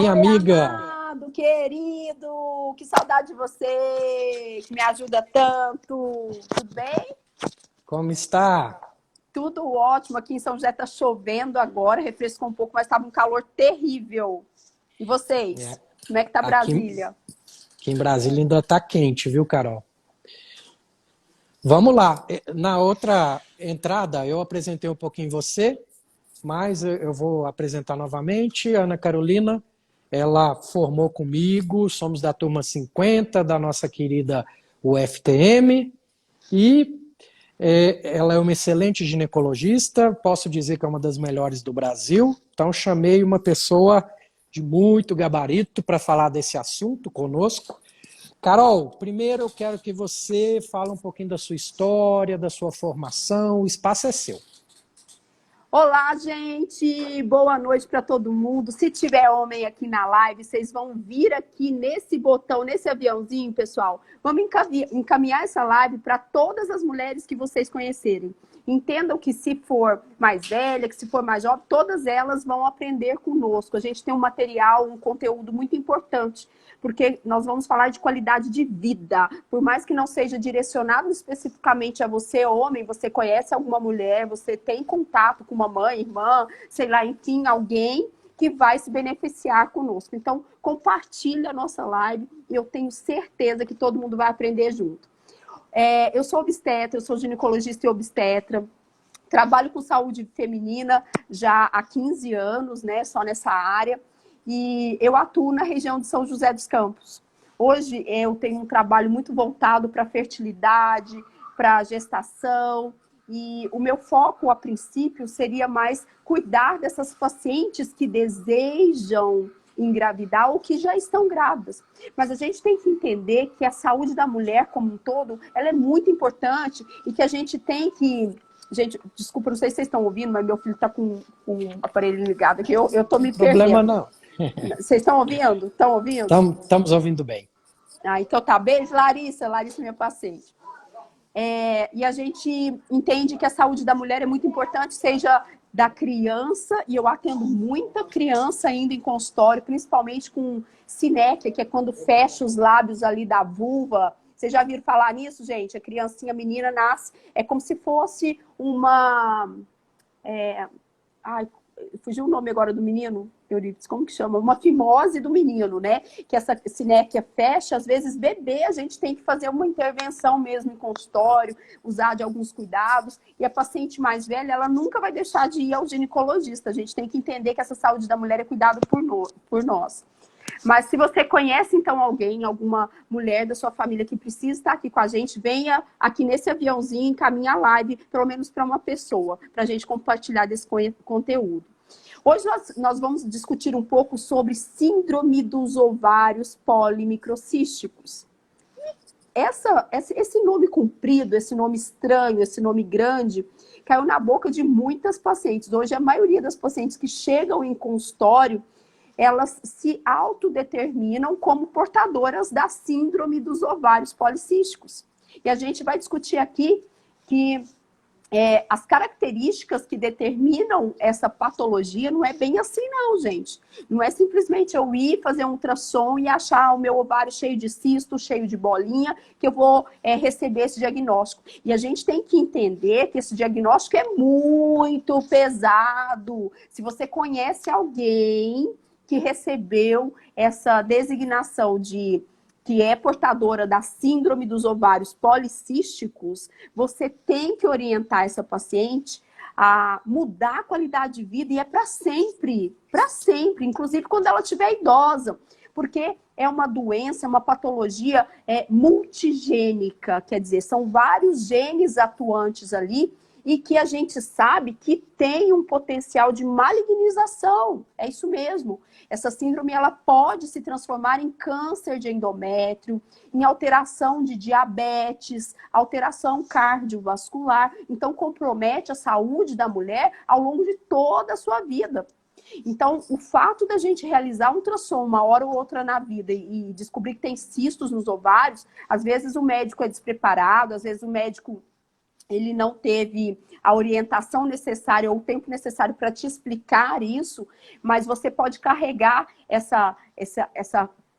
Minha Oi, amiga, amado, querido, que saudade de você, que me ajuda tanto. Tudo bem? como está? Tudo ótimo. Aqui em São José tá chovendo agora, refrescou um pouco, mas estava um calor terrível. E vocês? É, Como é que tá aqui, Brasília? aqui em Brasília ainda está quente, viu, Carol? Vamos lá. Na outra entrada, eu apresentei um pouquinho você, mas eu vou apresentar novamente. Ana Carolina, ela formou comigo, somos da turma 50 da nossa querida UFTM, e ela é uma excelente ginecologista, posso dizer que é uma das melhores do Brasil. Então, chamei uma pessoa de muito gabarito para falar desse assunto conosco. Carol, primeiro eu quero que você fale um pouquinho da sua história, da sua formação. O espaço é seu. Olá, gente! Boa noite para todo mundo. Se tiver homem aqui na live, vocês vão vir aqui nesse botão, nesse aviãozinho, pessoal. Vamos encaminhar essa live para todas as mulheres que vocês conhecerem. Entendam que se for mais velha, que se for mais jovem, todas elas vão aprender conosco. A gente tem um material, um conteúdo muito importante, porque nós vamos falar de qualidade de vida. Por mais que não seja direcionado especificamente a você, homem, você conhece alguma mulher, você tem contato com uma mãe, irmã, sei lá, enfim, alguém que vai se beneficiar conosco. Então, compartilha a nossa live e eu tenho certeza que todo mundo vai aprender junto. Eu sou obstetra, eu sou ginecologista e obstetra. Trabalho com saúde feminina já há 15 anos, né, só nessa área. E eu atuo na região de São José dos Campos. Hoje eu tenho um trabalho muito voltado para fertilidade, para gestação. E o meu foco, a princípio, seria mais cuidar dessas pacientes que desejam engravidar ou que já estão grávidas. Mas a gente tem que entender que a saúde da mulher como um todo, ela é muito importante e que a gente tem que... Gente, desculpa, não sei se vocês estão ouvindo, mas meu filho está com o aparelho ligado aqui, eu estou Não tem me problema perdendo. não. Vocês estão ouvindo? Estão ouvindo? Estamos ouvindo bem. Ah, então tá. Beijo, Larissa. Larissa, minha paciente. E a gente entende que a saúde da mulher é muito importante, seja da criança, e eu atendo muita criança ainda em consultório, principalmente com sinéquia, que é quando fecha os lábios ali da vulva. Vocês já viram falar nisso, gente? A criancinha, a menina nasce, é como se fosse uma... Ai, fugiu o nome agora do menino, Euripides, como que chama? Uma fimose do menino, né? Que essa sinéquia fecha, às vezes bebê, a gente tem que fazer uma intervenção mesmo em consultório, usar de alguns cuidados, e a paciente mais velha, ela nunca vai deixar de ir ao ginecologista. A gente tem que entender que essa saúde da mulher é cuidado por nós. Mas se você conhece, então, alguém, alguma mulher da sua família que precisa estar aqui com a gente, venha aqui nesse aviãozinho, encaminhe a live, pelo menos para uma pessoa, para a gente compartilhar desse conteúdo. Hoje nós vamos discutir um pouco sobre síndrome dos ovários polimicrocísticos. Esse nome comprido, esse nome estranho, esse nome grande, caiu na boca de muitas pacientes. Hoje, a maioria das pacientes que chegam em consultório, elas se autodeterminam como portadoras da síndrome dos ovários policísticos. E a gente vai discutir aqui que as características que determinam essa patologia não é bem assim não, gente. Não é simplesmente eu ir fazer um ultrassom e achar o meu ovário cheio de cisto, cheio de bolinha, que eu vou receber esse diagnóstico. E a gente tem que entender que esse diagnóstico é muito pesado. Se você conhece alguém que recebeu essa designação de que é portadora da síndrome dos ovários policísticos, você tem que orientar essa paciente a mudar a qualidade de vida, e é para sempre, inclusive quando ela estiver idosa, porque é uma doença, é uma patologia multigênica, quer dizer, são vários genes atuantes ali, e que a gente sabe que tem um potencial de malignização, é isso mesmo. Essa síndrome ela pode se transformar em câncer de endométrio, em alteração de diabetes, alteração cardiovascular, então compromete a saúde da mulher ao longo de toda a sua vida. Então, o fato da gente realizar um ultrassom uma hora ou outra na vida e descobrir que tem cistos nos ovários, às vezes o médico é despreparado, às vezes o médico ele não teve a orientação necessária ou o tempo necessário para te explicar isso, mas você pode carregar essa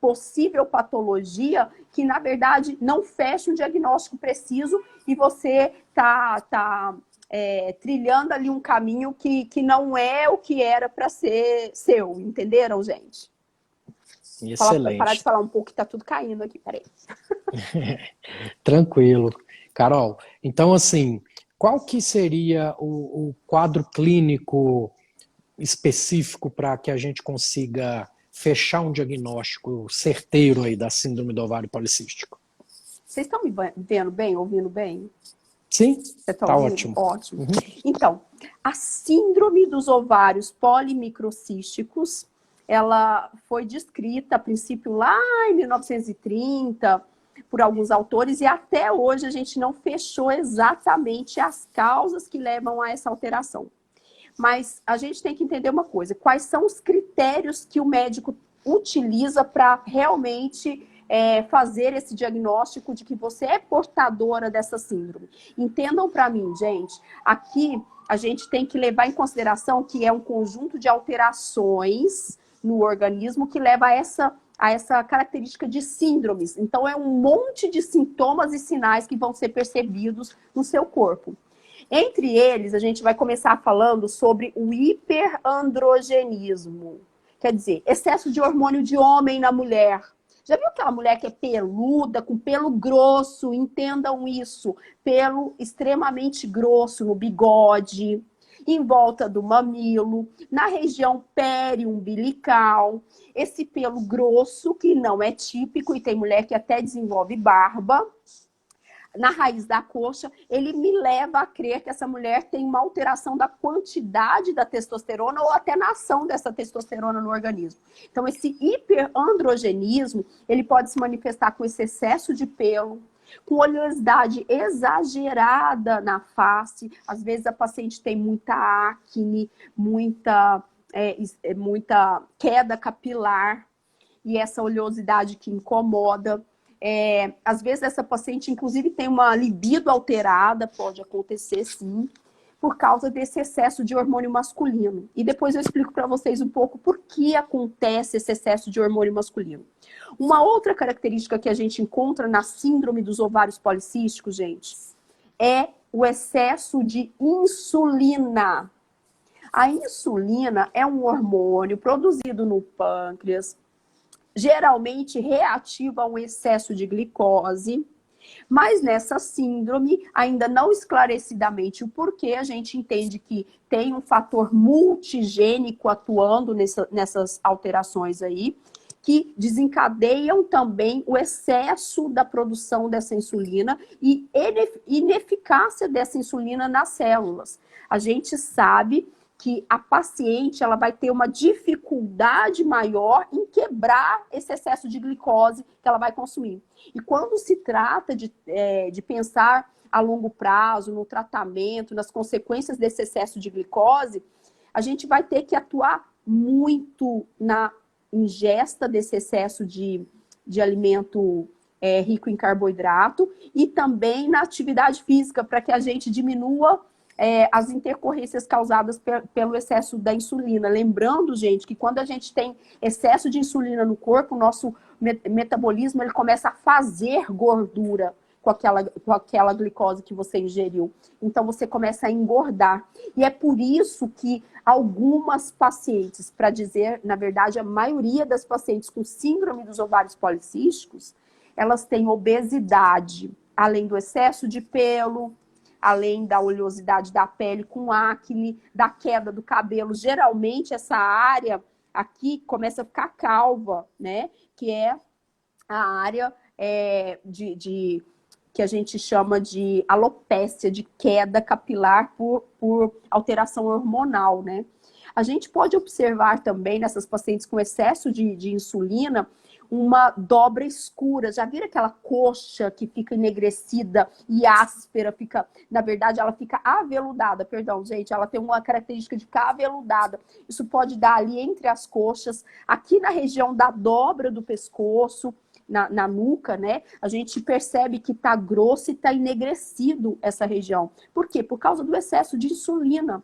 possível patologia que, na verdade, não fecha um diagnóstico preciso e você tá trilhando ali um caminho que não é o que era para ser seu, entenderam, gente? Parar de Excelente. falar um pouco que tá tudo caindo aqui, peraí. Tranquilo. Carol, então assim, qual que seria o quadro clínico específico para que a gente consiga fechar um diagnóstico certeiro aí da síndrome do ovário policístico? Vocês estão me vendo bem, ouvindo bem? Sim, Você está tá ouvindo? ótimo. Ótimo. Uhum. Então, a síndrome dos ovários polimicrocísticos, ela foi descrita a princípio lá em 1930 por alguns autores e até hoje a gente não fechou exatamente as causas que levam a essa alteração. Mas a gente tem que entender uma coisa, quais são os critérios que o médico utiliza para realmente fazer esse diagnóstico de que você é portadora dessa síndrome. Entendam para mim, gente, aqui a gente tem que levar em consideração que é um conjunto de alterações no organismo que leva a essa característica de síndromes. Então, é um monte de sintomas e sinais que vão ser percebidos no seu corpo. Entre eles, a gente vai começar falando sobre o hiperandrogenismo. Quer dizer, excesso de hormônio de homem na mulher. Já viu aquela mulher que é peluda, com pelo grosso? Entendam isso. Pelo extremamente grosso no bigode, em volta do mamilo, na região periumbilical. Esse pelo grosso, que não é típico, e tem mulher que até desenvolve barba, na raiz da coxa, ele me leva a crer que essa mulher tem uma alteração da quantidade da testosterona ou até na ação dessa testosterona no organismo. Então, esse hiperandrogenismo, ele pode se manifestar com esse excesso de pelo, com oleosidade exagerada na face. Às vezes a paciente tem muita acne, muita queda capilar, e essa oleosidade que incomoda. Às vezes essa paciente, inclusive, tem uma libido alterada, pode acontecer sim, por causa desse excesso de hormônio masculino. E depois eu explico para vocês um pouco por que acontece esse excesso de hormônio masculino. Uma outra característica que a gente encontra na síndrome dos ovários policísticos, gente, é o excesso de insulina. A insulina é um hormônio produzido no pâncreas, geralmente reativa a um excesso de glicose, mas nessa síndrome, ainda não esclarecidamente o porquê, a gente entende que tem um fator multigênico atuando nessas alterações aí, que desencadeiam também o excesso da produção dessa insulina e ineficácia dessa insulina nas células. A gente sabe que a paciente ela vai ter uma dificuldade maior em quebrar esse excesso de glicose que ela vai consumir. E quando se trata de pensar a longo prazo, no tratamento, nas consequências desse excesso de glicose, a gente vai ter que atuar muito na ingesta desse excesso de alimento rico em carboidrato e também na atividade física, para que a gente diminua as intercorrências causadas pelo excesso da insulina. Lembrando, gente, que quando a gente tem excesso de insulina no corpo, o nosso metabolismo ele começa a fazer gordura com aquela glicose que você ingeriu. Então, você começa a engordar. E é por isso que algumas pacientes, para dizer, na verdade, a maioria das pacientes com síndrome dos ovários policísticos, elas têm obesidade, além do excesso de pelo, além da oleosidade da pele com acne, da queda do cabelo. Geralmente, essa área aqui começa a ficar calva, né? Que é a área que a gente chama de alopécia, de queda capilar por alteração hormonal, né? A gente pode observar também nessas pacientes com excesso de insulina uma dobra escura. Já viram aquela coxa que fica enegrecida e áspera? Na verdade, ela fica aveludada. Perdão, gente, ela tem uma característica de ficar aveludada. Isso pode dar ali entre as coxas, aqui na região da dobra do pescoço, na nuca, né? A gente percebe que está grosso e está enegrecido essa região. Por quê? Por causa do excesso de insulina.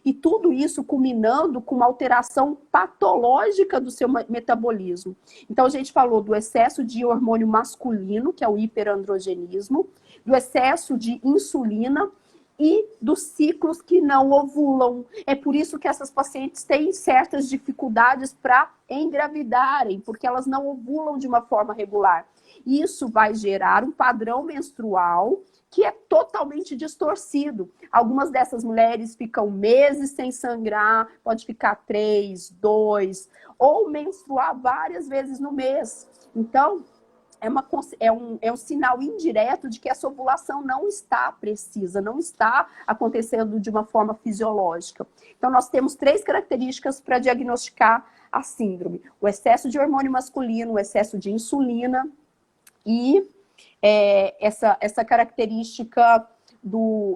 E tudo isso culminando com uma alteração patológica do seu metabolismo. Então, a gente falou do excesso de hormônio masculino, que é o hiperandrogenismo, do excesso de insulina e dos ciclos que não ovulam. É por isso que essas pacientes têm certas dificuldades para engravidarem, porque elas não ovulam de uma forma regular. Isso vai gerar um padrão menstrual que é totalmente distorcido. Algumas dessas mulheres ficam meses sem sangrar, pode ficar 3, 2, ou menstruar várias vezes no mês. Então, é um sinal indireto de que essa ovulação não está precisa, não está acontecendo de uma forma fisiológica. Então, nós temos 3 características para diagnosticar a síndrome: o excesso de hormônio masculino, o excesso de insulina e essa característica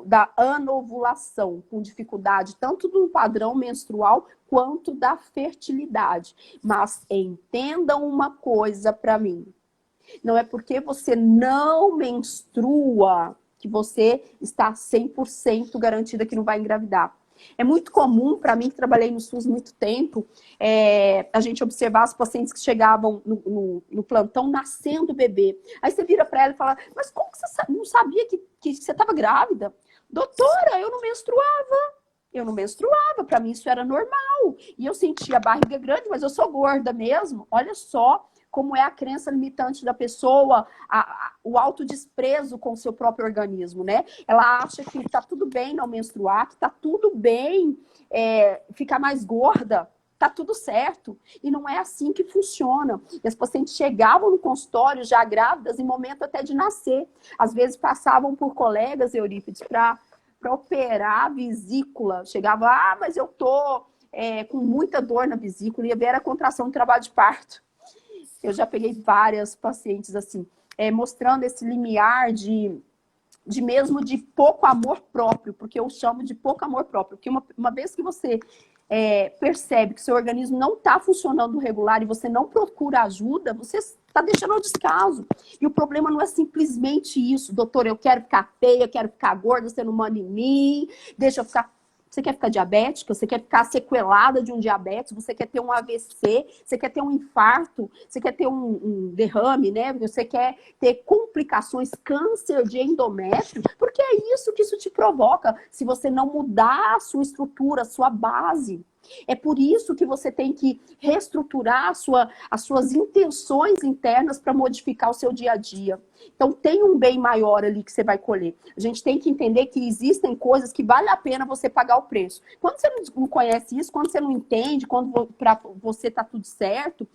da anovulação, com dificuldade tanto do padrão menstrual quanto da fertilidade. Mas entendam uma coisa para mim: não é porque você não menstrua que você está 100% garantida que não vai engravidar. É muito comum, para mim, que trabalhei no SUS muito tempo, a gente observar as pacientes que chegavam no plantão nascendo bebê. Aí você vira para ela e fala: mas como que você não sabia que você estava grávida? Doutora, eu não menstruava. Eu não menstruava, para mim isso era normal. E eu sentia a barriga grande, mas eu sou gorda mesmo. Olha só como é a crença limitante da pessoa, o autodesprezo com o seu próprio organismo, né? Ela acha que tá tudo bem não menstruar, que tá tudo bem ficar mais gorda, tá tudo certo. E não é assim que funciona. E as pacientes chegavam no consultório já grávidas em momento até de nascer. Às vezes passavam por colegas, Eurípides, para operar a vesícula. Chegava: mas eu tô com muita dor na vesícula, e era a contração do trabalho de parto. Eu já peguei várias pacientes assim, mostrando esse limiar de mesmo de pouco amor próprio, porque eu chamo de pouco amor próprio, porque uma vez que você percebe que seu organismo não está funcionando regular e você não procura ajuda, você está deixando ao descaso. E o problema não é simplesmente isso: doutor, eu quero ficar feia, eu quero ficar gorda, você não manda em mim, deixa eu ficar... Você quer ficar diabética? Você quer ficar sequelada de um diabetes? Você quer ter um AVC? Você quer ter um infarto? Você quer ter um derrame, né? Você quer ter complicações, câncer de endométrio? Porque é isso que isso te provoca se você não mudar a sua estrutura, a sua base. É por isso que você tem que reestruturar as suas intenções internas para modificar o seu dia a dia. Então, tem um bem maior ali que você vai colher. A gente tem que entender que existem coisas que vale a pena você pagar o preço. Quando você não conhece isso, quando você não entende, quando para você tá tudo certo,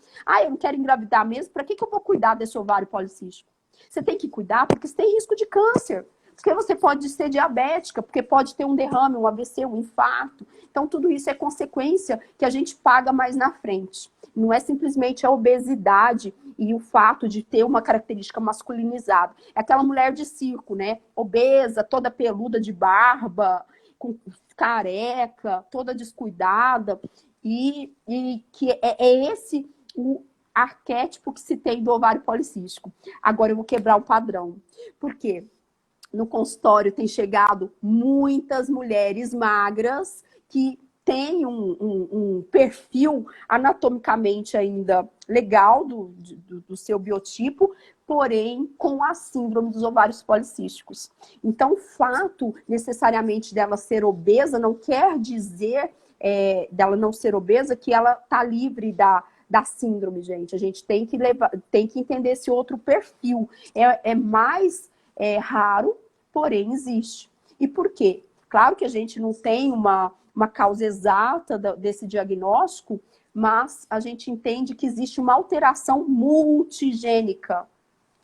eu não quero engravidar mesmo, para que eu vou cuidar desse ovário policístico? Você tem que cuidar porque você tem risco de câncer. Porque você pode ser diabética, porque pode ter um derrame, um AVC, um infarto. Então, tudo isso é consequência que a gente paga mais na frente. Não é simplesmente a obesidade e o fato de ter uma característica masculinizada. É aquela mulher de circo, né? Obesa, toda peluda de barba, com careca, toda descuidada. E que é esse o arquétipo que se tem do ovário policístico. Agora eu vou quebrar o padrão. Por quê? No consultório tem chegado muitas mulheres magras que têm um perfil anatomicamente ainda legal do seu biotipo, porém com a síndrome dos ovários policísticos. Então, o fato necessariamente dela ser obesa não quer dizer, dela não ser obesa, que ela está livre da síndrome, gente. A gente tem que entender esse outro perfil. É mais raro, porém existe. E por quê? Claro que a gente não tem uma causa exata desse diagnóstico, mas a gente entende que existe uma alteração multigênica.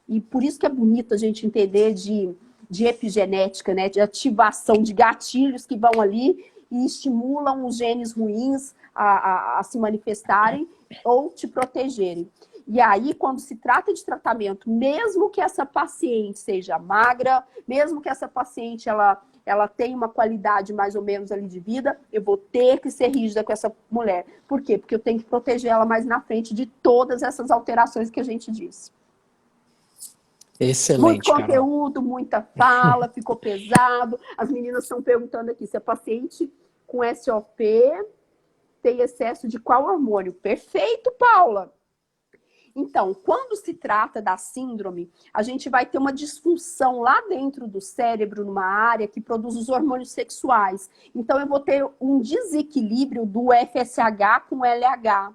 E por isso que é bonito a gente entender de epigenética, né? De ativação de gatilhos que vão ali e estimulam os genes ruins a se manifestarem ou te protegerem. E aí, quando se trata de tratamento, mesmo que essa paciente seja magra, mesmo que essa paciente ela tenha uma qualidade mais ou menos ali de vida, eu vou ter que ser rígida com essa mulher. Por quê? Porque eu tenho que proteger ela mais na frente de todas essas alterações que a gente disse. Muito Excelente, Carol. conteúdo, muita fala, ficou pesado. As meninas estão perguntando aqui se a paciente com SOP tem excesso de qual hormônio? Perfeito, Paula! Então, quando se trata da síndrome, a gente vai ter uma disfunção lá dentro do cérebro, numa área que produz os hormônios sexuais. Então, eu vou ter um desequilíbrio do FSH com LH.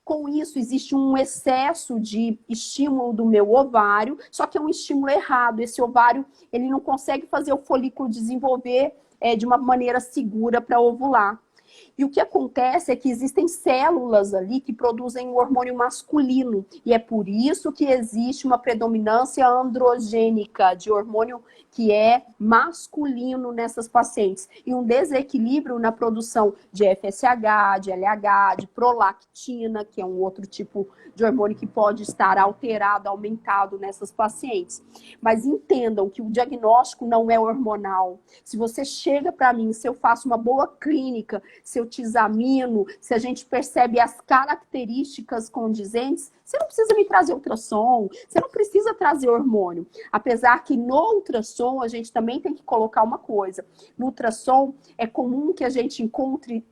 Com isso, existe um excesso de estímulo do meu ovário, só que é um estímulo errado. Esse ovário, ele não consegue fazer o folículo desenvolver de uma maneira segura para ovular. E o que acontece é que existem células ali que produzem o hormônio masculino. E é por isso que existe uma predominância androgênica de hormônio que é masculino nessas pacientes. E um desequilíbrio na produção de FSH, de LH, de prolactina, que é um outro tipo de hormônio que pode estar alterado, aumentado nessas pacientes. Mas entendam que o diagnóstico não é hormonal. Se você chega para mim, se eu faço uma boa clínica, se eu te examino, se a gente percebe as características condizentes, você não precisa me trazer ultrassom, você não precisa trazer hormônio. Apesar que no ultrassom a gente também tem que colocar uma coisa. No ultrassom é comum que a gente encontre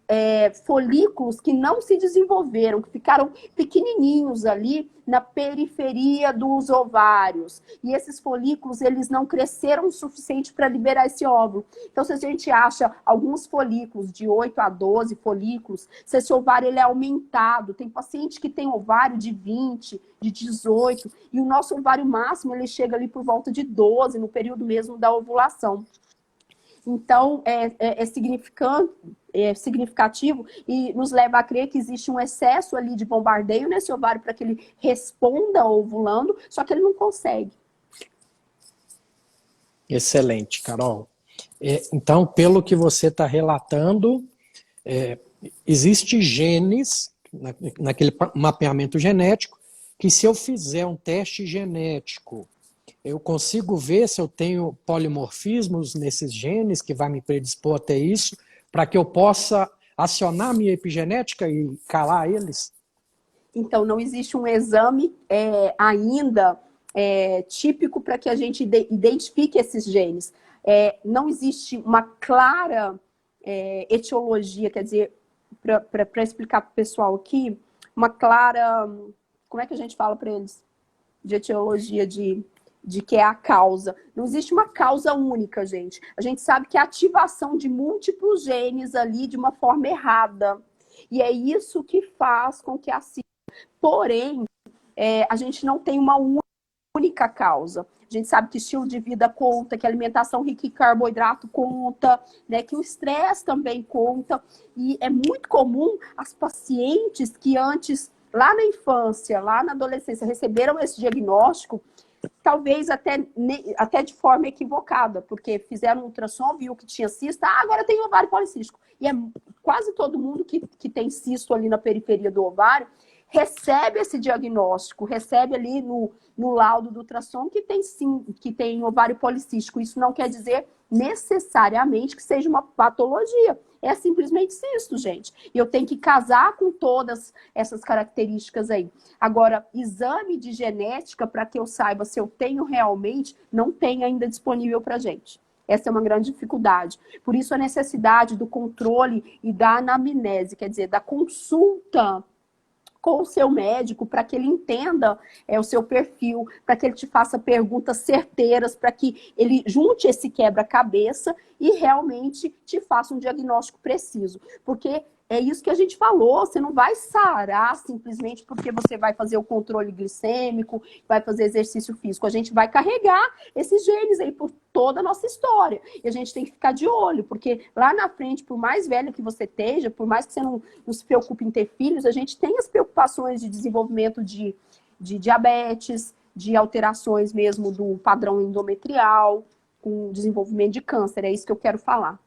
folículos que não se desenvolveram, que ficaram pequenininhos ali na periferia dos ovários. E esses folículos, eles não cresceram o suficiente para liberar esse óvulo. Então, se a gente acha alguns folículos de 8 a 12 folículos, se esse ovário ele é aumentado, tem paciente que tem ovário de 20, de 18, e o nosso ovário máximo ele chega ali por volta de 12, no período mesmo da ovulação. Então, é significativo e nos leva a crer que existe um excesso ali de bombardeio nesse ovário para que ele responda ovulando, só que ele não consegue. Excelente, Carol. Então, pelo que você está relatando, existe genes naquele mapeamento genético que se eu fizer um teste genético, eu consigo ver se eu tenho polimorfismos nesses genes que vai me predispor a ter isso, para que eu possa acionar a minha epigenética e calar eles? Então, não existe um exame ainda típico para que a gente identifique esses genes. Não existe uma clara etiologia, quer dizer, para explicar para o pessoal aqui, uma clara... Como é que a gente fala para eles? De etiologia de que é a causa. Não existe uma causa única, gente. A gente sabe que é a ativação de múltiplos genes ali de uma forma errada. E é isso que faz com que porém, a gente não tem uma única causa. A gente sabe que estilo de vida conta, que alimentação rica em carboidrato conta, né, que o estresse também conta. E é muito comum as pacientes que antes, lá na infância, lá na adolescência, receberam esse diagnóstico, talvez até de forma equivocada, porque fizeram um ultrassom, viu que tinha cisto, agora tem ovário policístico. E é quase todo mundo que tem cisto ali na periferia do ovário, recebe esse diagnóstico, recebe ali no laudo do ultrassom que tem ovário policístico. Isso não quer dizer necessariamente que seja uma patologia. É simplesmente cisto, gente. E eu tenho que casar com todas essas características aí. Agora, exame de genética, para que eu saiba se eu tenho realmente, não tem ainda disponível para gente. Essa é uma grande dificuldade. Por isso, a necessidade do controle e da anamnese, quer dizer, da consulta com o seu médico, para que ele entenda o seu perfil, para que ele te faça perguntas certeiras, para que ele junte esse quebra-cabeça e realmente te faça um diagnóstico preciso. Porque é isso que a gente falou, você não vai sarar simplesmente porque você vai fazer o controle glicêmico, vai fazer exercício físico. A gente vai carregar esses genes aí por toda a nossa história. E a gente tem que ficar de olho, porque lá na frente, por mais velho que você esteja, por mais que você não se preocupe em ter filhos, a gente tem as preocupações de desenvolvimento de diabetes, de alterações mesmo do padrão endometrial, com desenvolvimento de câncer. É isso que eu quero falar.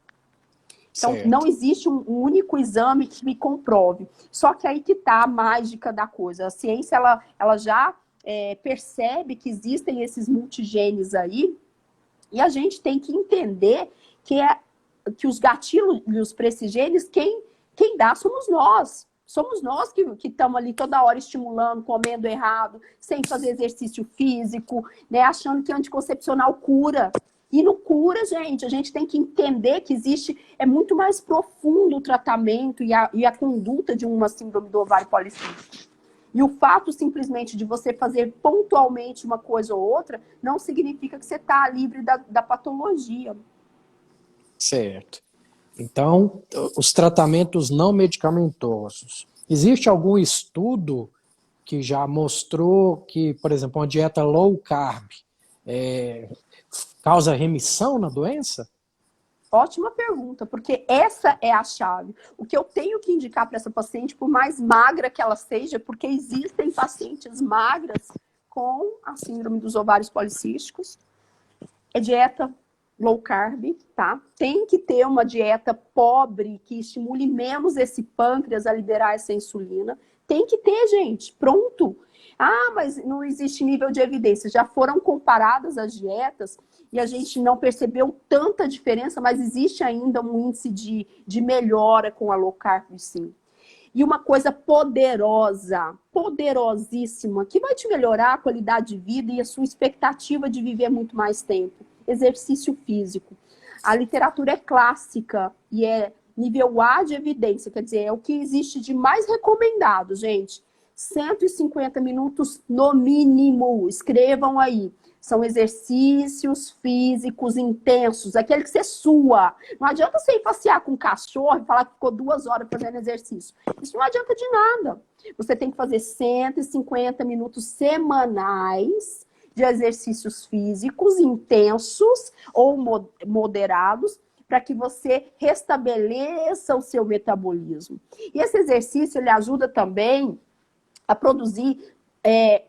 Então, Certo. não existe um único exame que me comprove. Só que aí que está a mágica da coisa. A ciência, ela já percebe que existem esses multigenes aí, e a gente tem que entender que os gatilhos para esses genes, quem dá somos nós. Somos nós que estamos ali toda hora estimulando, comendo errado, sem fazer exercício físico, né? Achando que anticoncepcional cura. E não cura, gente. A gente tem que entender que é muito mais profundo o tratamento e a conduta de uma síndrome do ovário policístico. E o fato simplesmente de você fazer pontualmente uma coisa ou outra não significa que você está livre da patologia. Certo. Então, os tratamentos não medicamentosos. Existe algum estudo que já mostrou que, por exemplo, uma dieta low carb causa remissão na doença? Ótima pergunta, porque essa é a chave. O que eu tenho que indicar para essa paciente, por mais magra que ela seja, porque existem pacientes magras com a síndrome dos ovários policísticos, é dieta low carb, tá? Tem que ter uma dieta pobre que estimule menos esse pâncreas a liberar essa insulina. Tem que ter, gente, pronto. Ah, mas não existe nível de evidência. Já foram comparadas as dietas e a gente não percebeu tanta diferença, mas existe ainda um índice de melhora com a low carb, sim. E uma coisa poderosa, poderosíssima, que vai te melhorar a qualidade de vida e a sua expectativa de viver muito mais tempo. Exercício físico. A literatura é clássica e é nível A de evidência, quer dizer, é o que existe de mais recomendado, gente. 150 minutos no mínimo, escrevam aí. São exercícios físicos intensos, aquele que você sua. Não adianta você ir passear com um cachorro e falar que ficou 2 horas fazendo exercício. Isso não adianta de nada. Você tem que fazer 150 minutos semanais de exercícios físicos intensos ou moderados para que você restabeleça o seu metabolismo. E esse exercício, ele ajuda também a produzir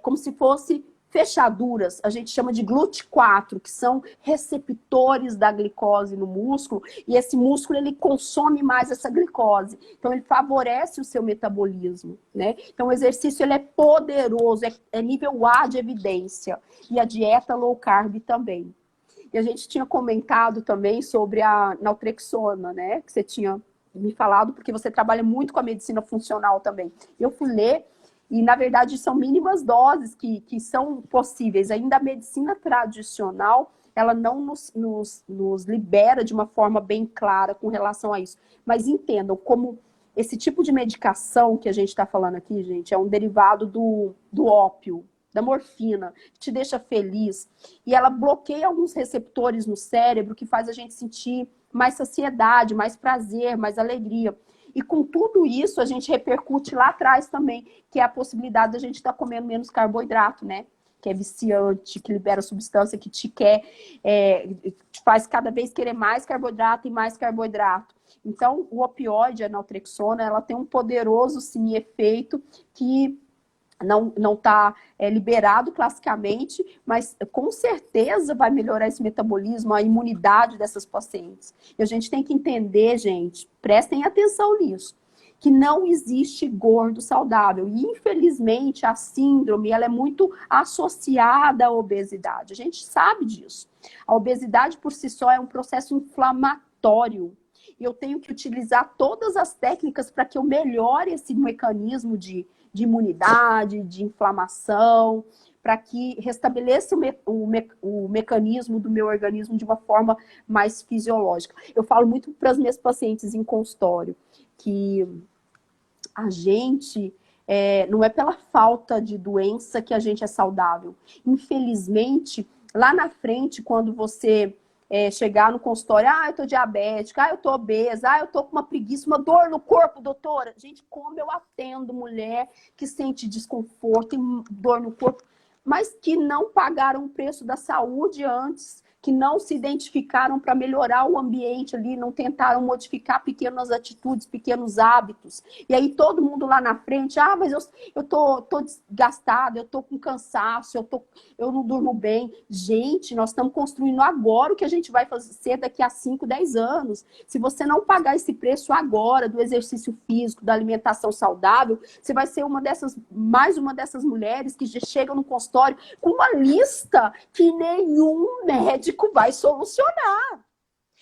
como se fosse fechaduras, a gente chama de GLUT4, que são receptores da glicose no músculo, e esse músculo ele consome mais essa glicose, então ele favorece o seu metabolismo, né? Então o exercício ele é poderoso, é nível A de evidência, e a dieta low carb também. E a gente tinha comentado também sobre a naltrexona, né? Que você tinha me falado, porque você trabalha muito com a medicina funcional também. Eu fui ler, e, na verdade, são mínimas doses que são possíveis. Ainda a medicina tradicional, ela não nos libera de uma forma bem clara com relação a isso. Mas entendam, como esse tipo de medicação que a gente está falando aqui, gente, é um derivado do ópio, da morfina, que te deixa feliz. E ela bloqueia alguns receptores no cérebro que faz a gente sentir mais saciedade, mais prazer, mais alegria. E com tudo isso, a gente repercute lá atrás também, que é a possibilidade da gente estar comendo menos carboidrato, né? Que é viciante, que libera substância, que te te faz cada vez querer mais carboidrato e mais carboidrato. Então, o opioide, a naltrexona, ela tem um poderoso, sim, efeito que não está liberado classicamente, mas com certeza vai melhorar esse metabolismo, a imunidade dessas pacientes. E a gente tem que entender, gente, prestem atenção nisso, que não existe gordo saudável. E, infelizmente, a síndrome ela é muito associada à obesidade. A gente sabe disso. A obesidade, por si só, é um processo inflamatório. E eu tenho que utilizar todas as técnicas para que eu melhore esse mecanismo de imunidade, de inflamação, para que restabeleça o mecanismo do meu organismo de uma forma mais fisiológica. Eu falo muito para as minhas pacientes em consultório que a gente não é pela falta de doença que a gente é saudável. Infelizmente, lá na frente, quando você chegar no consultório, eu tô diabética, eu tô obesa, eu tô com uma preguiça, uma dor no corpo, doutora. Gente, como eu atendo mulher que sente desconforto e dor no corpo, mas que não pagaram o preço da saúde antes, que não se identificaram para melhorar o ambiente ali, não tentaram modificar pequenas atitudes, pequenos hábitos. E aí todo mundo lá na frente, mas eu tô desgastada, eu tô com cansaço, eu não durmo bem. Gente, nós estamos construindo agora o que a gente vai fazer daqui a 5, 10 anos. Se você não pagar esse preço agora do exercício físico, da alimentação saudável, você vai ser mais uma dessas mulheres que chegam no consultório com uma lista que nenhum médico vai solucionar.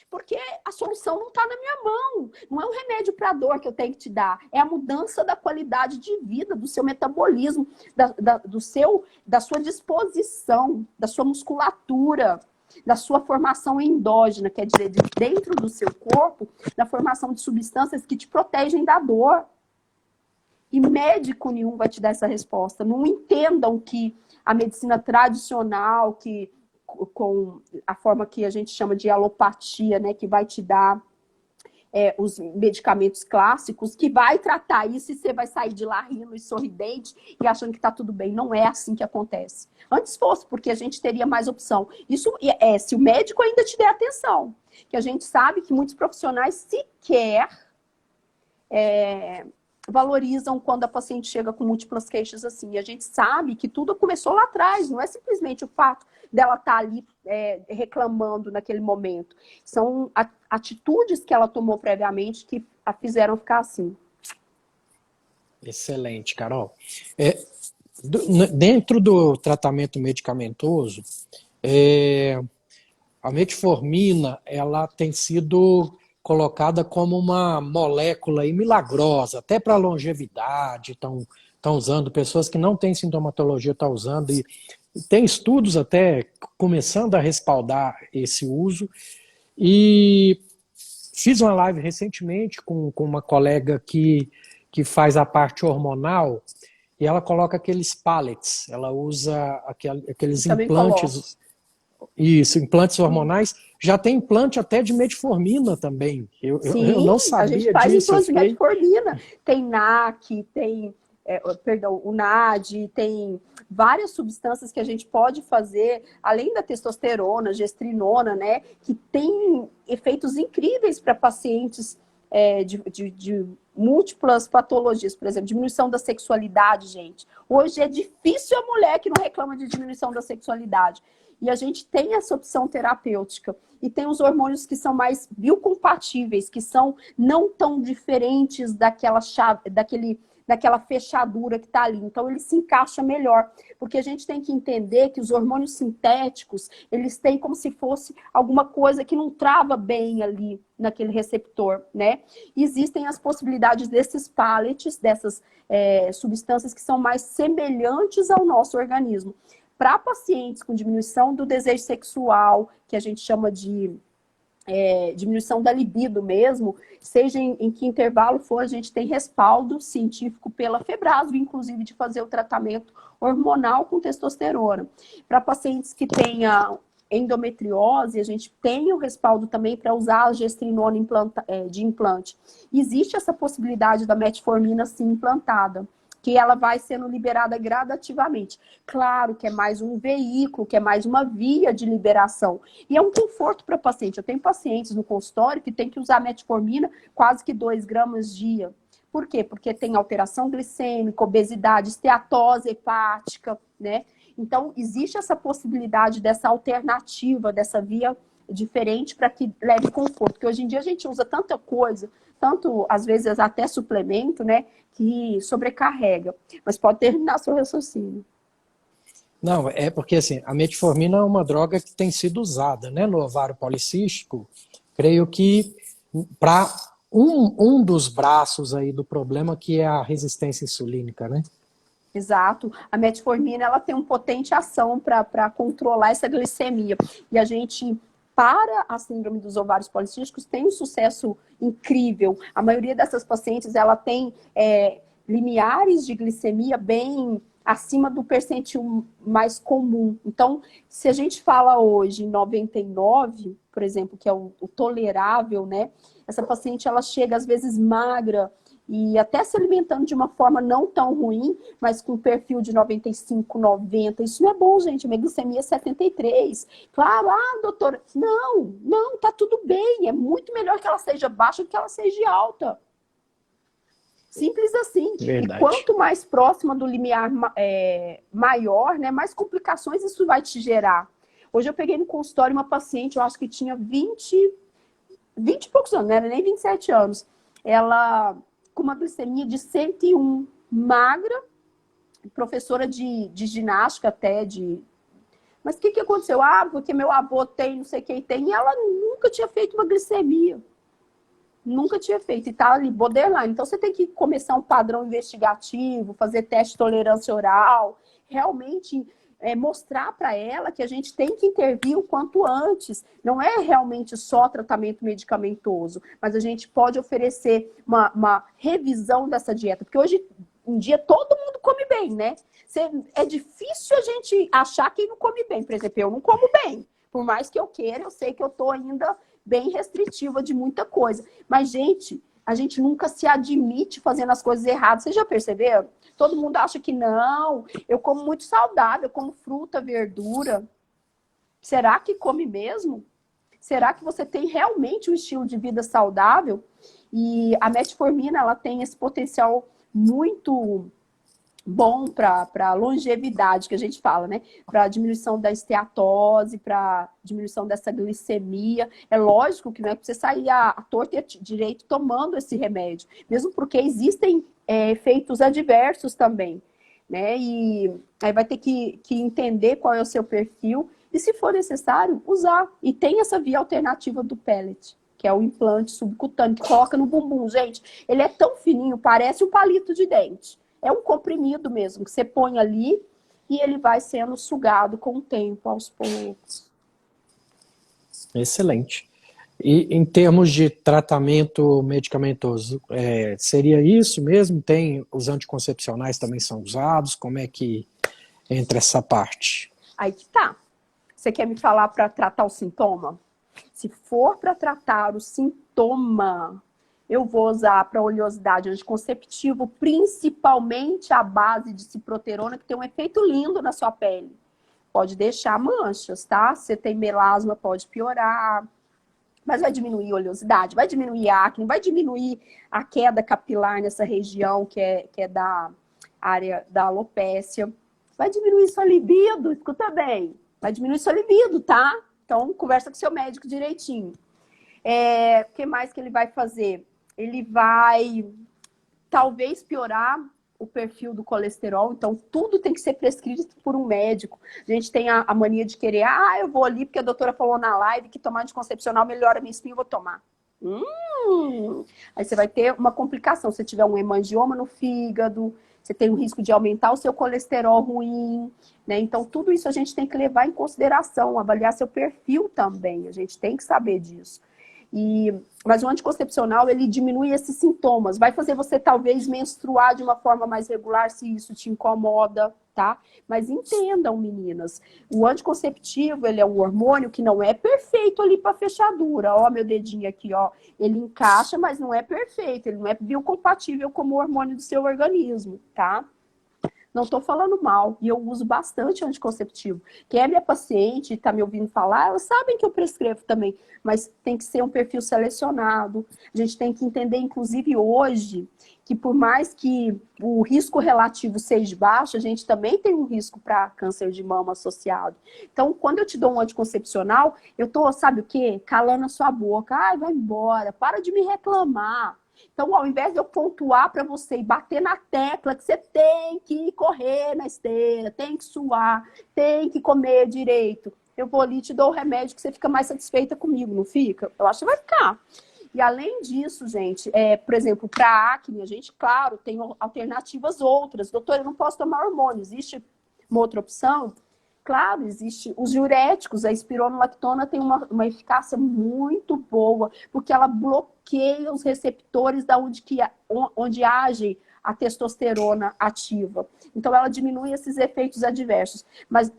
Porque a solução não está na minha mão. Não é um remédio para dor que eu tenho que te dar. É a mudança da qualidade de vida, do seu metabolismo, da sua disposição, da sua musculatura, da sua formação endógena, quer dizer, dentro do seu corpo, da formação de substâncias que te protegem da dor. E médico nenhum vai te dar essa resposta. Não entendam que a medicina tradicional, que com a forma que a gente chama de alopatia, né, que vai te dar os medicamentos clássicos, que vai tratar isso e você vai sair de lá rindo e sorridente e achando que está tudo bem. Não é assim que acontece. Antes fosse, porque a gente teria mais opção. Isso se o médico ainda te der atenção. Que a gente sabe que muitos profissionais sequer valorizam quando a paciente chega com múltiplas queixas assim. E a gente sabe que tudo começou lá atrás, não é simplesmente o fato dela estar ali reclamando naquele momento. São atitudes que ela tomou previamente que a fizeram ficar assim. Excelente, Carol. Dentro do tratamento medicamentoso, a metformina, ela tem sido colocada como uma molécula milagrosa, até para longevidade, estão usando, pessoas que não têm sintomatologia estão usando, e tem estudos até começando a respaldar esse uso. E fiz uma live recentemente com uma colega que faz a parte hormonal, e ela coloca aqueles pallets, ela usa aqueles implantes. Isso, implantes hormonais. Já tem implante até de metformina também. Eu não sabia disso. A gente faz implante de metformina. Tem NAC, tem, o NAD, tem várias substâncias que a gente pode fazer, além da testosterona, gestrinona, né? Que tem efeitos incríveis para pacientes de múltiplas patologias. Por exemplo, diminuição da sexualidade, gente. Hoje é difícil a mulher que não reclama de diminuição da sexualidade. E a gente tem essa opção terapêutica. E tem os hormônios que são mais biocompatíveis, que são não tão diferentes daquela fechadura que está ali. Então, ele se encaixa melhor. Porque a gente tem que entender que os hormônios sintéticos, eles têm como se fosse alguma coisa que não trava bem ali naquele receptor, né? E existem as possibilidades desses pallets, dessas substâncias que são mais semelhantes ao nosso organismo. Para pacientes com diminuição do desejo sexual, que a gente chama de diminuição da libido mesmo, seja em que intervalo for, a gente tem respaldo científico pela Febrasgo, inclusive de fazer o tratamento hormonal com testosterona. Para pacientes que tenham endometriose, a gente tem o respaldo também para usar a gestrinona de implante. Existe essa possibilidade da metformina sim implantada, que ela vai sendo liberada gradativamente. Claro que é mais um veículo, que é mais uma via de liberação. E é um conforto para o paciente. Eu tenho pacientes no consultório que tem que usar metformina quase que 2 gramas dia. Por quê? Porque tem alteração glicêmica, obesidade, esteatose hepática, né? Então, existe essa possibilidade dessa alternativa, dessa via diferente para que leve conforto. Porque hoje em dia a gente usa tanta coisa, tanto, às vezes, até suplemento, né? Que sobrecarrega. Mas pode terminar seu raciocínio. Não, é porque assim, a metformina é uma droga que tem sido usada, né, no ovário policístico, creio que para um dos braços aí do problema, que é a resistência insulínica, né? Exato. A metformina, ela tem uma potente ação para controlar essa glicemia. E a gente, para a síndrome dos ovários policísticos, tem um sucesso incrível. A maioria dessas pacientes, ela tem limiares de glicemia bem acima do percentil mais comum. Então, se a gente fala hoje em 99, por exemplo, que é o tolerável, né? Essa paciente, ela chega às vezes magra e até se alimentando de uma forma não tão ruim, mas com perfil de 95, 90. Isso não é bom, gente. A minha glicemia é 73. Claro, doutora, não, tá tudo bem. É muito melhor que ela seja baixa do que ela seja alta. Simples assim. Verdade. E quanto mais próxima do limiar maior, né, mais complicações isso vai te gerar. Hoje eu peguei no consultório uma paciente, eu acho que tinha 20 e poucos anos, não era nem 27 anos. Ela com uma glicemia de 101, magra, professora de ginástica até, mas o que aconteceu? Porque meu avô tem, não sei quem tem, e ela não nunca tinha feito uma glicemia. Nunca tinha feito. E tá ali, borderline. Então, você tem que começar um padrão investigativo, fazer teste de tolerância oral, realmente mostrar para ela que a gente tem que intervir o quanto antes. Não é realmente só tratamento medicamentoso, mas a gente pode oferecer uma revisão dessa dieta. Porque hoje em dia todo mundo come bem, né? É difícil a gente achar quem não come bem. Por exemplo, eu não como bem. Por mais que eu queira, eu sei que eu tô ainda bem restritiva de muita coisa. Mas, gente, a gente nunca se admite fazendo as coisas erradas. Vocês já perceberam? Todo mundo acha que não. Eu como muito saudável, eu como fruta, verdura. Será que come mesmo? Será que você tem realmente um estilo de vida saudável? E a metformina, ela tem esse potencial muito bom para longevidade, que a gente fala, né? Para diminuição da esteatose, para diminuição dessa glicemia. É lógico que não é para você sair à torta e direito tomando esse remédio, mesmo porque existem efeitos adversos também, né? E aí vai ter que entender qual é o seu perfil e, se for necessário, usar. E tem essa via alternativa do pellet, que é o implante subcutâneo, que coloca no bumbum. Gente, ele é tão fininho, parece um palito de dente. É um comprimido mesmo, que você põe ali e ele vai sendo sugado com o tempo, aos poucos. Excelente. E em termos de tratamento medicamentoso, seria isso mesmo? Tem os anticoncepcionais também são usados? Como é que entra essa parte? Aí que tá. Você quer me falar para tratar o sintoma? Se for para tratar o sintoma, eu vou usar para oleosidade anticonceptivo, principalmente a base de ciproterona, que tem um efeito lindo na sua pele. Pode deixar manchas, tá? Se você tem melasma, pode piorar. Mas vai diminuir a oleosidade, vai diminuir a acne, vai diminuir a queda capilar nessa região que é da área da alopécia. Vai diminuir sua libido, escuta bem. Vai diminuir sua libido, tá? Então, conversa com seu médico direitinho. O que mais que ele vai fazer? Ele vai, talvez, piorar o perfil do colesterol. Então, tudo tem que ser prescrito por um médico. A gente tem a mania de querer, eu vou ali porque a doutora falou na live que tomar anticoncepcional melhora a minha espinha, eu vou tomar. Aí você vai ter uma complicação. Se tiver um hemangioma no fígado, você tem o risco de aumentar o seu colesterol ruim, né? Então, tudo isso a gente tem que levar em consideração, avaliar seu perfil também. A gente tem que saber disso. Mas o anticoncepcional, ele diminui esses sintomas. Vai fazer você, talvez, menstruar de uma forma mais regular, se isso te incomoda, tá? Mas entendam, meninas, o anticonceptivo, ele é um hormônio que não é perfeito ali para fechadura. Ó, meu dedinho aqui, ó. Ele encaixa, mas não é perfeito. Ele não é biocompatível como o hormônio do seu organismo, tá? Não estou falando mal, e eu uso bastante anticonceptivo. Quem é minha paciente e está me ouvindo falar, elas sabem que eu prescrevo também, mas tem que ser um perfil selecionado. A gente tem que entender, inclusive hoje, que por mais que o risco relativo seja baixo, a gente também tem um risco para câncer de mama associado. Então, quando eu te dou um anticoncepcional, eu estou, sabe o quê? Calando a sua boca. Ai, vai embora, para de me reclamar. Então, ao invés de eu pontuar para você e bater na tecla que você tem que correr na esteira, tem que suar, tem que comer direito, eu vou ali e te dou o remédio que você fica mais satisfeita comigo, não fica? Eu acho que vai ficar. E além disso, gente, por exemplo, para acne, a gente, claro, tem alternativas outras. Doutora, eu não posso tomar hormônio. Existe uma outra opção? Claro, existe os diuréticos, a espironolactona tem uma eficácia muito boa, porque ela bloqueia os receptores onde age a testosterona ativa. Então, ela diminui esses efeitos adversos.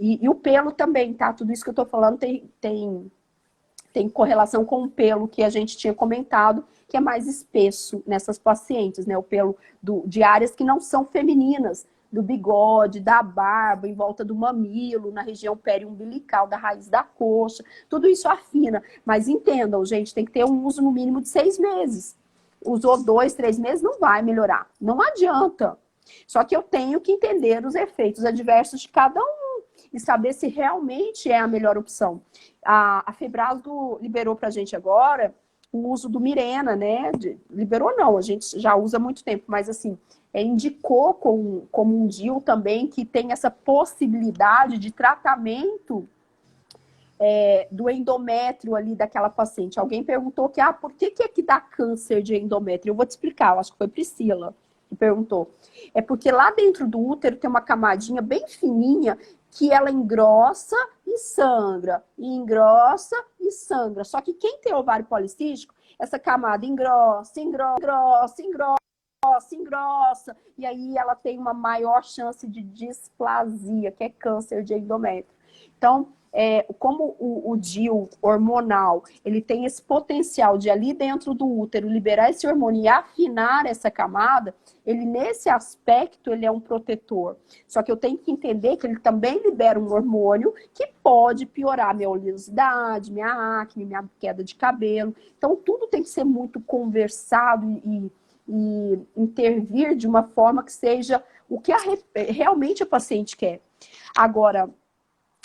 E o pelo também, tá? Tudo isso que eu tô falando tem correlação com o pelo que a gente tinha comentado, que é mais espesso nessas pacientes, né? O pelo de áreas que não são femininas, do bigode, da barba, em volta do mamilo, na região periumbilical, da raiz da coxa. Tudo isso afina. Mas entendam, gente, tem que ter um uso no mínimo de 6 meses. Usou 2, 3 meses, não vai melhorar. Não adianta. Só que eu tenho que entender os efeitos adversos de cada um e saber se realmente é a melhor opção. A Febrasgo liberou pra gente agora o uso do Mirena, né? Liberou não, a gente já usa há muito tempo, mas assim, indicou como um DIU também que tem essa possibilidade de tratamento do endométrio ali daquela paciente. Alguém perguntou por que é que dá câncer de endométrio? Eu vou te explicar, eu acho que foi Priscila que perguntou. É porque lá dentro do útero tem uma camadinha bem fininha que ela engrossa e sangra, e engrossa e sangra. Só que quem tem ovário policístico, essa camada engrossa, engrossa, engrossa, engrossa, e aí ela tem uma maior chance de displasia, que é câncer de endométrio. Então, como o DIU hormonal, ele tem esse potencial de ali dentro do útero liberar esse hormônio e afinar essa camada, ele nesse aspecto ele é um protetor. Só que eu tenho que entender que ele também libera um hormônio que pode piorar minha oleosidade, minha acne, minha queda de cabelo. Então tudo tem que ser muito conversado e intervir de uma forma que seja o que realmente a paciente quer. Agora,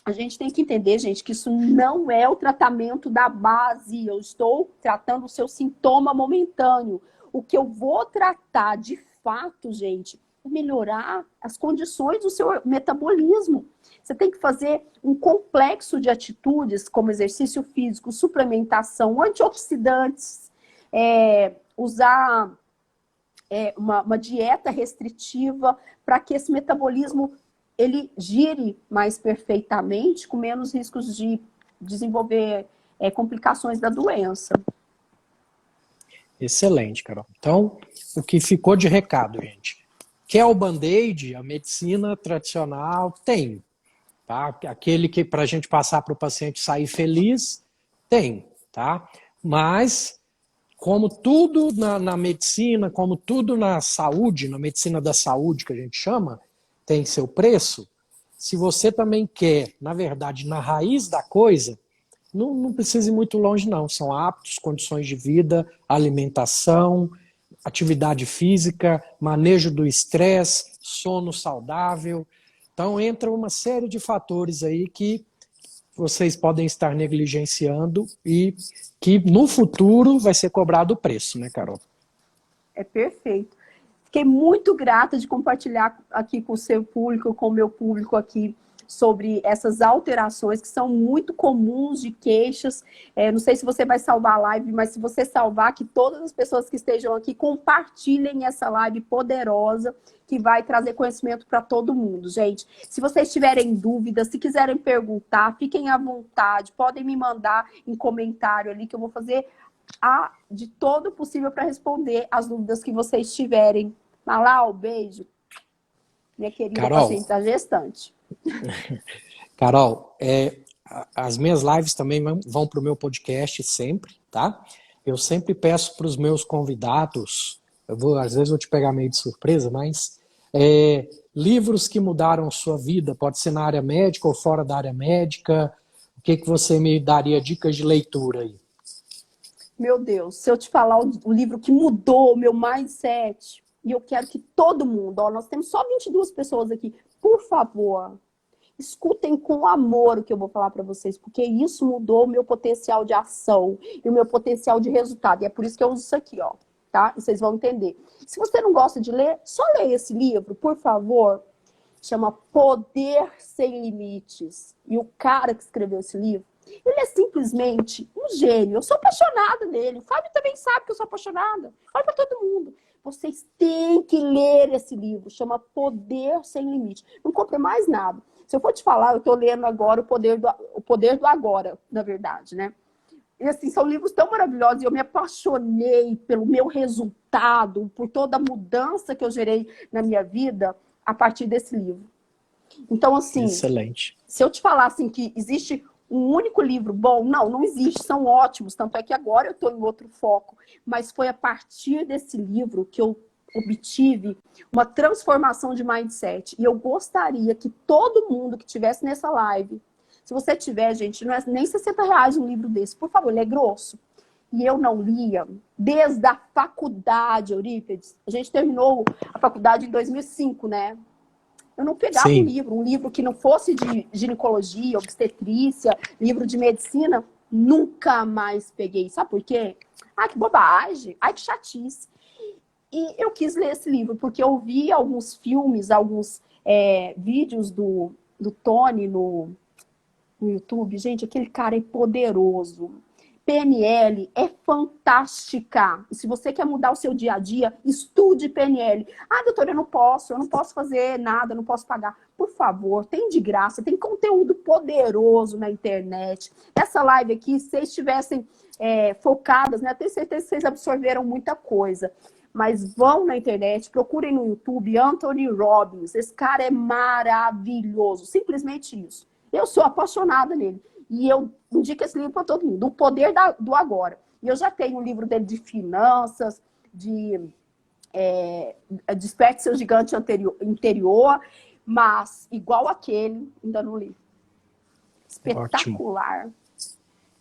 a gente tem que entender, gente, que isso não é o tratamento da base. Eu estou tratando o seu sintoma momentâneo. O que eu vou tratar de fato, gente, é melhorar as condições do seu metabolismo. Você tem que fazer um complexo de atitudes, como exercício físico, suplementação, antioxidantes, usar uma dieta restritiva para que esse metabolismo ele gire mais perfeitamente, com menos riscos de desenvolver complicações da doença. Excelente, Carol. Então, o que ficou de recado, gente? Quer o band-aid, a medicina tradicional tem, tá? Aquele que para a gente passar para o paciente sair feliz, tem, tá? Mas, como tudo na medicina, como tudo na saúde, na medicina da saúde que a gente chama, tem seu preço. Se você também quer, na verdade, na raiz da coisa, não precisa ir muito longe, não. São hábitos, condições de vida, alimentação, atividade física, manejo do estresse, sono saudável. Então, entra uma série de fatores aí que vocês podem estar negligenciando e que no futuro vai ser cobrado o preço, né, Carol? É perfeito. Fiquei muito grata de compartilhar aqui com o seu público, com o meu público aqui, sobre essas alterações que são muito comuns de queixas. Não sei se você vai salvar a live, mas se você salvar, que todas as pessoas que estejam aqui compartilhem essa live poderosa, que vai trazer conhecimento para todo mundo, gente. Se vocês tiverem dúvidas, se quiserem perguntar, fiquem à vontade, podem me mandar em comentário ali, que eu vou fazer de todo possível para responder as dúvidas que vocês tiverem. Malau, beijo. Minha querida Carol, paciente da gestante. Carol, as minhas lives também vão para o meu podcast sempre, tá? Eu sempre peço para os meus convidados, às vezes vou te pegar meio de surpresa, mas livros que mudaram a sua vida, pode ser na área médica ou fora da área médica. O que você me daria dicas de leitura aí? Meu Deus, se eu te falar o livro que mudou o meu mindset, e eu quero que todo mundo, nós temos só 22 pessoas aqui, por favor, escutem com amor o que eu vou falar para vocês, porque isso mudou o meu potencial de ação e o meu potencial de resultado. E é por isso que eu uso isso aqui, tá? E vocês vão entender. Se você não gosta de ler, só leia esse livro, por favor. Chama Poder Sem Limites. E o cara que escreveu esse livro, ele é simplesmente um gênio. Eu sou apaixonada nele. O Fábio também sabe que eu sou apaixonada. Fala para todo mundo. Vocês têm que ler esse livro. Chama Poder Sem Limite. Não compre mais nada. Se eu for te falar, eu estou lendo agora o poder do Agora, na verdade, né? E assim, são livros tão maravilhosos e eu me apaixonei pelo meu resultado, por toda a mudança que eu gerei na minha vida a partir desse livro. Então, assim, excelente. Se eu te falar assim, que existe um único livro bom, não existe, são ótimos, tanto é que agora eu estou em outro foco, mas foi a partir desse livro que eu obtive uma transformação de mindset. E eu gostaria que todo mundo que estivesse nessa live, se você tiver, gente, não é nem R$60 um livro desse, por favor, ele é grosso. E eu não lia desde a faculdade, Eurípides. A gente terminou a faculdade em 2005, né? Eu não pegava um livro que não fosse de ginecologia, obstetrícia, livro de medicina, nunca mais peguei. Sabe por quê? Ai, que bobagem, ai, que chatice. E eu quis ler esse livro, porque eu vi alguns filmes, alguns vídeos do Tony no no YouTube, gente, aquele cara é poderoso. PNL é fantástica. E se você quer mudar o seu dia a dia, estude PNL. Ah, doutora, eu não posso fazer nada, não posso pagar. Por favor, tem de graça, tem conteúdo poderoso na internet. Essa live aqui, se vocês estivessem focadas, né? Tenho certeza que vocês absorveram muita coisa. Mas vão na internet, procurem no YouTube Anthony Robbins. Esse cara é maravilhoso, simplesmente isso. Eu sou apaixonada nele. E eu indico esse livro para todo mundo, O Poder do Agora. E eu já tenho um livro dele de finanças, de Desperte Seu Gigante Interior, mas igual aquele, ainda não li. Espetacular. Ótimo.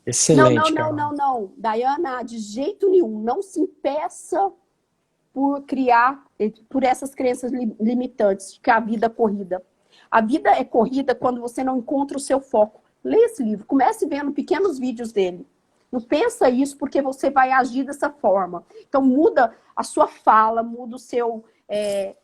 Excelente, não. Dayana, de jeito nenhum. Não se impeça por essas crenças limitantes, que a vida é corrida. A vida é corrida quando você não encontra o seu foco. Leia esse livro, comece vendo pequenos vídeos dele. Não pensa isso porque você vai agir dessa forma. Então muda a sua fala, muda o seu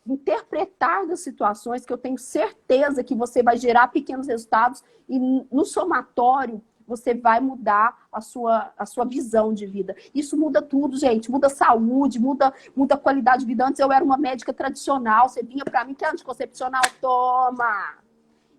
interpretar das situações, que eu tenho certeza que você vai gerar pequenos resultados e no somatório você vai mudar a sua visão de vida. Isso muda tudo, gente. Muda a saúde, muda a qualidade de vida. Antes eu era uma médica tradicional, você vinha para mim, que é anticoncepcional, toma!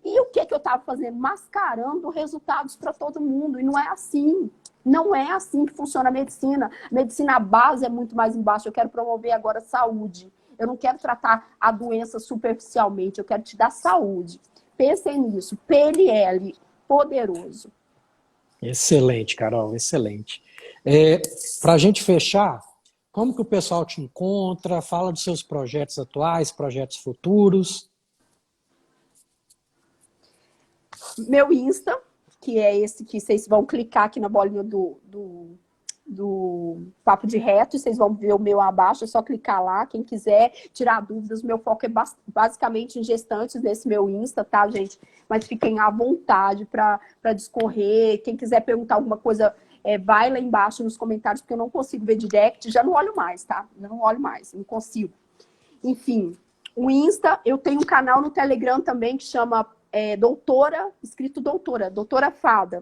E o que eu estava fazendo? Mascarando resultados para todo mundo. E não é assim. Não é assim que funciona a medicina. A medicina, a base é muito mais embaixo. Eu quero promover agora saúde. Eu não quero tratar a doença superficialmente. Eu quero te dar saúde. Pensem nisso. PNL, poderoso. Excelente, Carol, excelente. Para a gente fechar, como que o pessoal te encontra? Fala dos seus projetos atuais, projetos futuros. Meu Insta, que é esse que vocês vão clicar aqui na bolinha do Papo de Reto, e vocês vão ver o meu abaixo, é só clicar lá. Quem quiser tirar dúvidas, meu foco é basicamente em gestantes nesse meu Insta, tá, gente? Mas fiquem à vontade para discorrer. Quem quiser perguntar alguma coisa, vai lá embaixo nos comentários, porque eu não consigo ver direct, já não olho mais, tá? Já não olho mais, não consigo. Enfim, o Insta, eu tenho um canal no Telegram também que chama doutora Fada,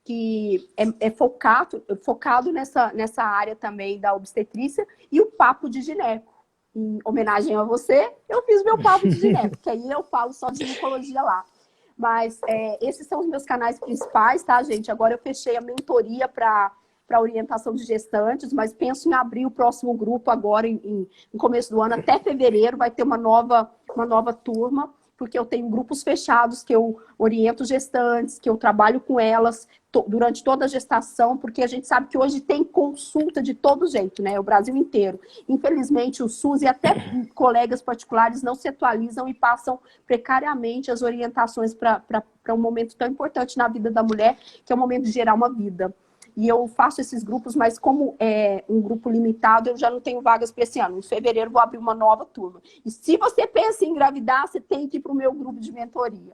que é focado nessa área também da obstetrícia, e o Papo de Gineco. Em homenagem a você, eu fiz meu Papo de Gineco, que aí eu falo só de ginecologia lá. Mas esses são os meus canais principais, tá, gente? Agora eu fechei a mentoria para orientação de gestantes, mas penso em abrir o próximo grupo agora, no começo do ano, até fevereiro, vai ter uma nova turma, porque eu tenho grupos fechados que eu oriento gestantes, que eu trabalho com elas durante toda a gestação, porque a gente sabe que hoje tem consulta de todo jeito, né? O Brasil inteiro. Infelizmente, o SUS e até colegas particulares não se atualizam e passam precariamente as orientações para um momento tão importante na vida da mulher, que é o momento de gerar uma vida. E eu faço esses grupos, mas como é um grupo limitado, eu já não tenho vagas para esse ano. Em fevereiro vou abrir uma nova turma. E se você pensa em engravidar, você tem que ir para o meu grupo de mentoria.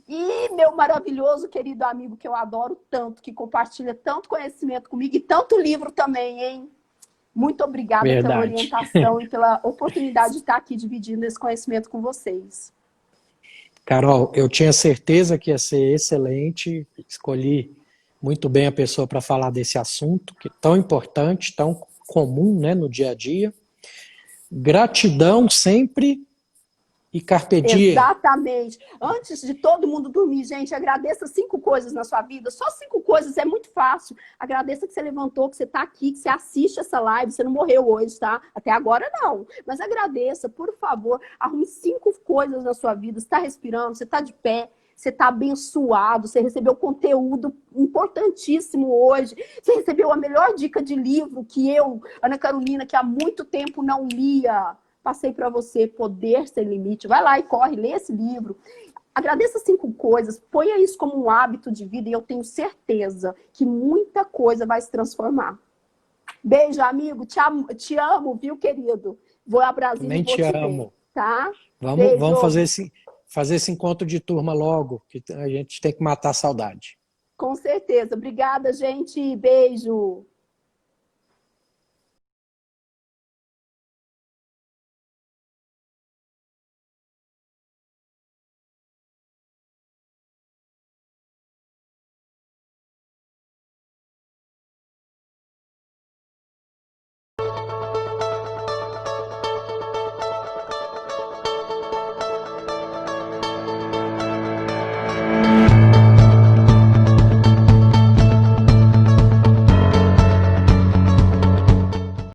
E meu maravilhoso, querido amigo, que eu adoro tanto, que compartilha tanto conhecimento comigo e tanto livro também, hein? Muito obrigada pela orientação e pela oportunidade de estar aqui dividindo esse conhecimento com vocês. Carol, eu tinha certeza que ia ser excelente, escolhi muito bem a pessoa para falar desse assunto, que é tão importante, tão comum, né, no dia a dia. Gratidão sempre e carpe diem. Exatamente. Antes de todo mundo dormir, gente, agradeça 5 coisas na sua vida. Só 5 coisas, é muito fácil. Agradeça que você levantou, que você está aqui, que você assiste essa live. Você não morreu hoje, tá? Até agora não. Mas agradeça, por favor. Arrume 5 coisas na sua vida. Você está respirando, você está de pé. Você está abençoado, você recebeu conteúdo importantíssimo hoje, você recebeu a melhor dica de livro que eu, Ana Carolina, que há muito tempo não lia, passei para você, Poder Sem Limite. Vai lá e corre, lê esse livro. Agradeça 5 coisas, ponha isso como um hábito de vida e eu tenho certeza que muita coisa vai se transformar. Beijo, amigo, te amo, viu, querido? Vou a Brasília e vou te ver, tá? Vamos fazer esse encontro de turma logo, que a gente tem que matar a saudade. Com certeza. Obrigada, gente. Beijo.